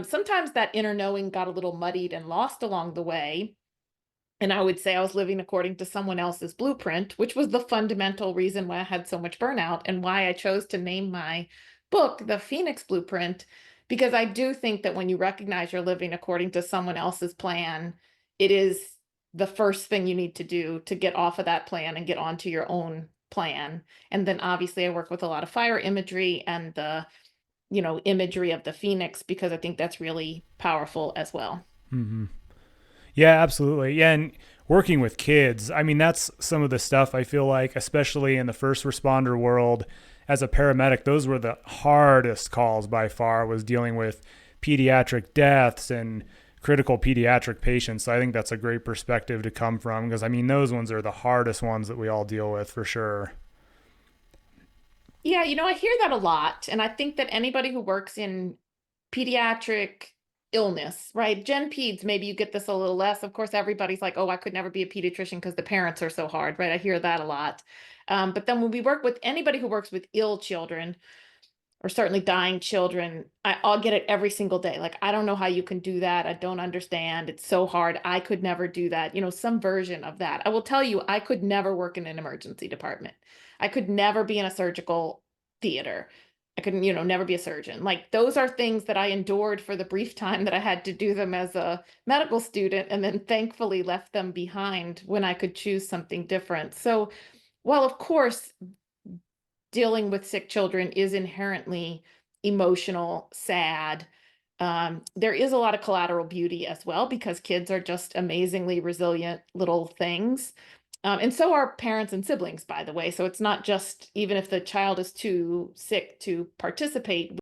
Sometimes that inner knowing got a little muddied and lost along the way. And I would say I was living according to someone else's blueprint, which was the fundamental reason why I had so much burnout and why I chose to name my book The Phoenix Blueprint. Because I do think that when you recognize you're living according to someone else's plan, it is the first thing you need to do to get off of that plan and get onto your own plan. And then obviously I work with a lot of fire imagery and the, imagery of the phoenix because I think that's really powerful as well. Hmm. Yeah, absolutely. Yeah, and working with kids, I mean, that's some of the stuff I feel like, especially in the first responder world, as a paramedic, those were the hardest calls by far, was dealing with pediatric deaths and critical pediatric patients. So I think that's a great perspective to come from because, I mean, those ones are the hardest ones that we all deal with for sure. Yeah, I hear that a lot. And I think that anybody who works in pediatric illness, right? Gen peds, maybe you get this a little less. Of course, everybody's like, oh, I could never be a pediatrician because the parents are so hard, right? I hear that a lot. But then when we work with anybody who works with ill children, or certainly dying children, I'll get it every single day. Like, I don't know how you can do that. I don't understand. It's so hard. I could never do that. Some version of that. I will tell you, I could never work in an emergency department. I could never be in a surgical theater. I couldn't, never be a surgeon. Like, those are things that I endured for the brief time that I had to do them as a medical student, and then thankfully left them behind when I could choose something different. So, while of course dealing with sick children is inherently emotional, sad. There is a lot of collateral beauty as well because kids are just amazingly resilient little things. And so are parents and siblings, by the way. So it's not just even if the child is too sick to participate,